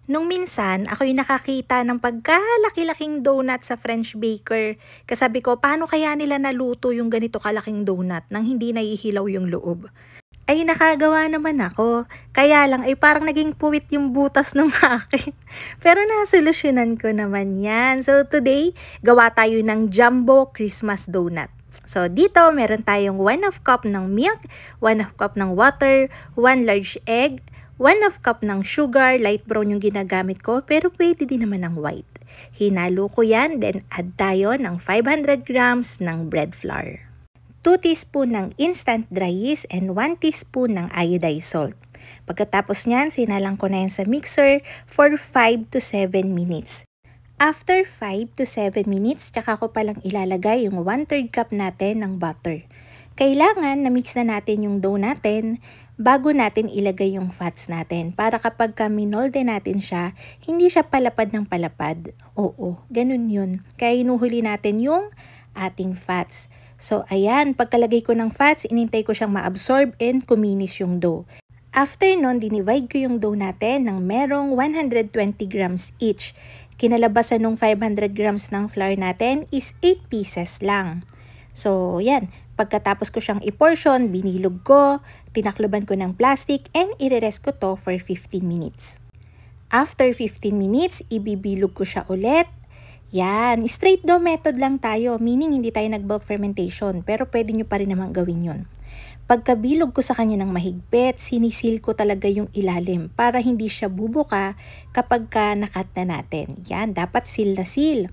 Nung minsan, ako'y nakakita ng pagkalaki-laking donut sa French baker. Kasabi ko, paano kaya nila naluto yung ganito kalaking donut nang hindi nahihilaw yung loob? Ay nakagawa naman ako. Kaya lang ay parang naging puwit yung butas ng akin. Pero nasolusyonan ko naman yan. So today, gawa tayo ng jumbo Christmas donut. So dito, meron tayong 1/2 cup ng milk, 1/2 cup ng water, 1 large egg, 1/2 cup ng sugar, light brown yung ginagamit ko, pero pwede din naman ng white. Hinalo ko yan, then add tayo ng 500 grams ng bread flour. 2 teaspoon ng instant dry yeast and 1 teaspoon ng iodized salt. Pagkatapos niyan, sinalang ko na yan sa mixer for 5 to 7 minutes. After 5 to 7 minutes, tsaka ko palang ilalagay yung 1/3 cup natin ng butter. Kailangan na-mix na natin yung dough natin bago natin ilagay yung fats natin para kapag minolde natin siya, hindi siya palapad ng palapad. Oo, ganun yun. Kaya inuhuli natin yung ating fats. So ayan, pagkalagay ko ng fats, inintay ko siyang ma-absorb and kuminis yung dough. After nun, dinivide ko yung dough natin ng merong 120 grams each. Kinalabasan ng 500 grams ng flour natin is 8 pieces lang. So yan, pagkatapos ko siyang i-portion, binilog ko, tinakloban ko ng plastic and i-rest ko to for 15 minutes. After 15 minutes, ibibilog ko siya ulit. Yan, straight dough method lang tayo, meaning hindi tayo nag-bulk fermentation, pero pwede nyo pa rin naman gawin yun. Pagkabilog ko sa kanya ng mahigpit, sinisil ko talaga yung ilalim para hindi siya bubuka kapag nakat na natin. Yan, dapat seal na seal.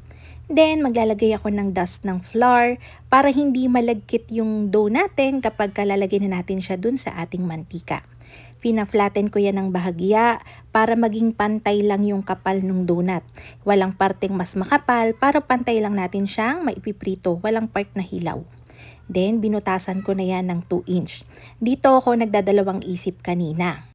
Then, maglalagay ako ng dust ng flour para hindi malagkit yung dough natin kapag lalagay na natin siya dun sa ating mantika. Fina-flatten ko yan ng bahagya para maging pantay lang yung kapal ng donut. Walang parteng mas makapal para pantay lang natin siyang maipiprito, walang part na hilaw. Then, binutasan ko na yan ng 2 inch. Dito ako nagdadalawang isip kanina.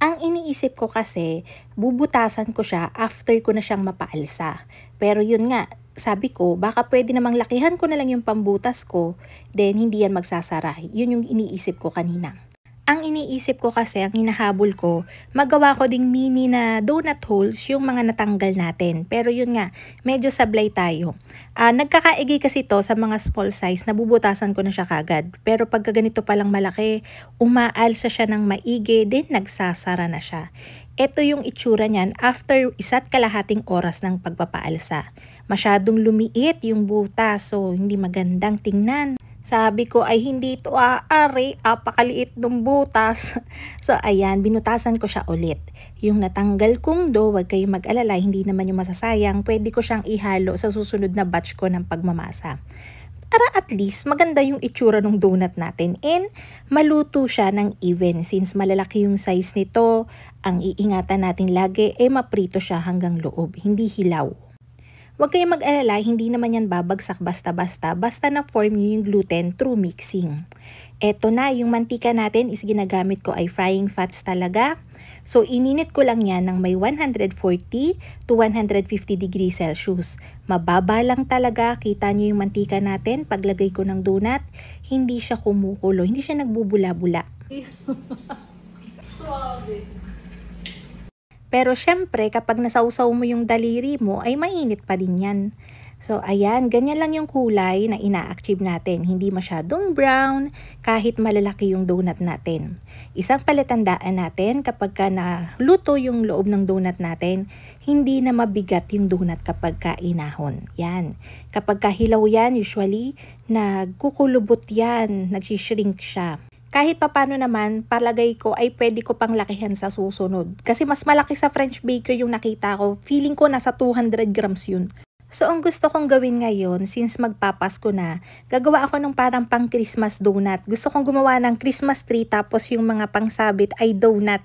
Ang iniisip ko kasi, bubutasan ko siya after ko na siyang mapaalsa. Pero yun nga, sabi ko, baka pwede namang lakihan ko na lang yung pambutas ko, then hindi yan magsasara. Yun yung iniisip ko kanina. Ang iniisip ko kasi, ang hinahabol ko, magawa ko ding mini na donut holes yung mga natanggal natin. Pero yun nga, medyo sablay tayo. Nagkakaigi kasi to sa mga small size, nabubutasan ko na siya kagad. Pero pagka ganito palang malaki, umaalsa siya ng maigi, then nagsasara na siya. Ito yung itsura niyan after 1.5 oras ng pagpapaalsa. Masyadong lumiit yung butas, so hindi magandang tingnan. Sabi ko ay hindi ito aari, apakaliit ng butas. So ayan, binutasan ko siya ulit. Yung natanggal kong dough, wag kayong mag-alala, hindi naman yung masasayang. Pwede ko siyang ihalo sa susunod na batch ko ng pagmamasa. Para at least maganda yung itsura ng donut natin and maluto siya ng even. Since malalaki yung size nito, ang iingatan natin lagi ay maprito siya hanggang loob, hindi hilaw. Huwag kayong mag-alala, hindi naman yan babagsak basta-basta, basta na-form nyo yung gluten through mixing. Eto na, yung mantika natin is ginagamit ko ay frying fats talaga. So, ininit ko lang yan ng may 140 to 150 degrees Celsius. Mababa lang talaga, kita nyo yung mantika natin, paglagay ko ng donut, hindi siya kumukulo, hindi siya nagbubula-bula. Suave. Pero syempre, kapag nasawsaw mo yung daliri mo, ay mainit pa din yan. So, ayan, ganyan lang yung kulay na ina-achieve natin. Hindi masyadong brown, kahit malalaki yung donut natin. Isang palatandaan natin, kapag naluto yung loob ng donut natin, hindi na mabigat yung donut kapag kainahon. Yan. Kapag kahilaw yan, usually, nagkukulubot yan, nagsishrink siya. Kahit papano naman, palagay ko ay pwede ko pang lakihan sa susunod. Kasi mas malaki sa French baker yung nakita ko. Feeling ko nasa 200 grams yun. So, ang gusto kong gawin ngayon, since magpapasko na, gagawa ako ng parang pang Christmas donut. Gusto kong gumawa ng Christmas tree tapos yung mga pangsabit ay donut.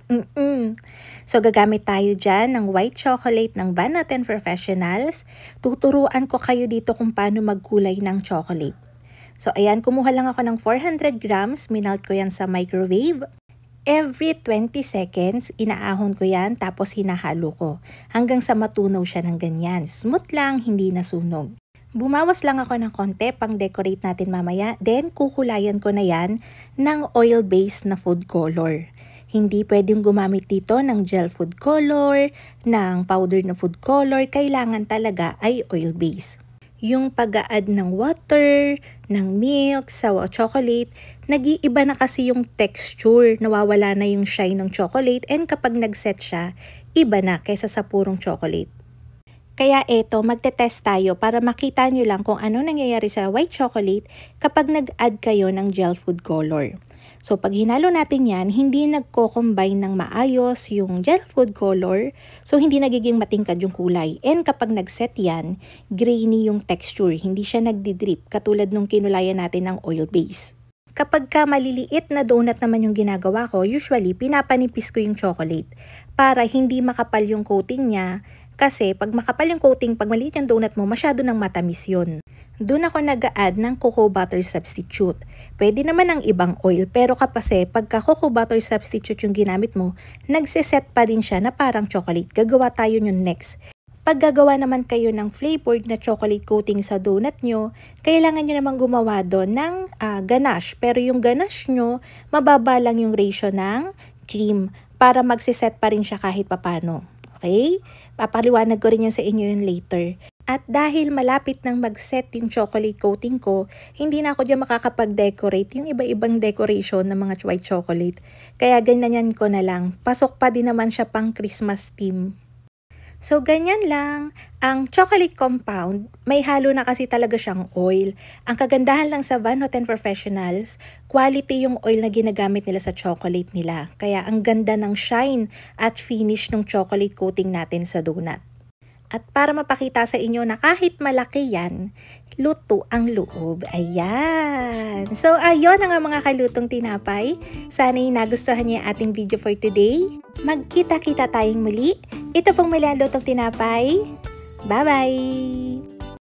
So, gagamit tayo dyan ng white chocolate ng Van Noten Professionals. Tuturuan ko kayo dito kung paano magkulay ng chocolate. So, ayan, kumuha lang ako ng 400 grams, minalt ko yan sa microwave. Every 20 seconds, inaahon ko yan, tapos hinahalo ko. Hanggang sa matunaw siya ng ganyan. Smooth lang, hindi nasunog. Bumawas lang ako ng konti, pang decorate natin mamaya. Then, kukulayan ko na yan ng oil-based na food color. Hindi pwedeng gumamit dito ng gel food color, ng powder na food color, kailangan talaga ay oil base. Yung pag-a-add ng water, ng milk sa chocolate, nag-iiba na kasi yung texture, nawawala na yung shine ng chocolate, and kapag nag-set siya, iba na kaysa sa purong chocolate. Kaya eto, magte-test tayo para makita nyo lang kung ano nangyayari sa white chocolate kapag nag-add kayo ng gel food color. So pag hinalo natin yan, hindi nagko-combine ng maayos yung gel food color, so hindi nagiging matingkad yung kulay. And kapag nag-set yan, grainy yung texture, hindi siya nagdi-drip katulad nung kinulayan natin ng oil base. Kapag ka maliliit na donut naman yung ginagawa ko, usually pinapanipis ko yung chocolate para hindi makapal yung coating niya. Kasi pag makapal yung coating, pag maliit yung donut mo, masyado nang matamis yun. Doon ako nag-a-add ng cocoa butter substitute. Pwede naman ng ibang oil, pero kapase pagka cocoa butter substitute yung ginamit mo, nagsiset pa din siya na parang chocolate. Gagawa tayo yun next. Pag gagawa naman kayo ng flavored na chocolate coating sa donut nyo, kailangan nyo naman gumawa doon ng ganache. Pero yung ganache nyo, mababa lang yung ratio ng cream para magsiset pa rin siya kahit papano. Okay? Papaliwanag ko rin yun sa inyo yun later. At dahil malapit nang mag-set yung chocolate coating ko, hindi na ako dyan makakapag-decorate yung iba-ibang decoration ng mga white chocolate. Kaya ganyan ko na lang. Pasok pa din naman siya pang Christmas theme. So, ganyan lang. Ang chocolate compound, may halo na kasi talaga siyang oil. Ang kagandahan lang sa Van Houten Professionals, quality yung oil na ginagamit nila sa chocolate nila. Kaya ang ganda ng shine at finish ng chocolate coating natin sa donut. At para mapakita sa inyo na kahit malaki yan, luto ang loob. Ayan. So, ayun ang mga kalutong tinapay. Sana'y nagustuhan niyo ating video for today. Magkita-kita tayong muli. Ito pong muli ang lutong tinapay. Bye-bye!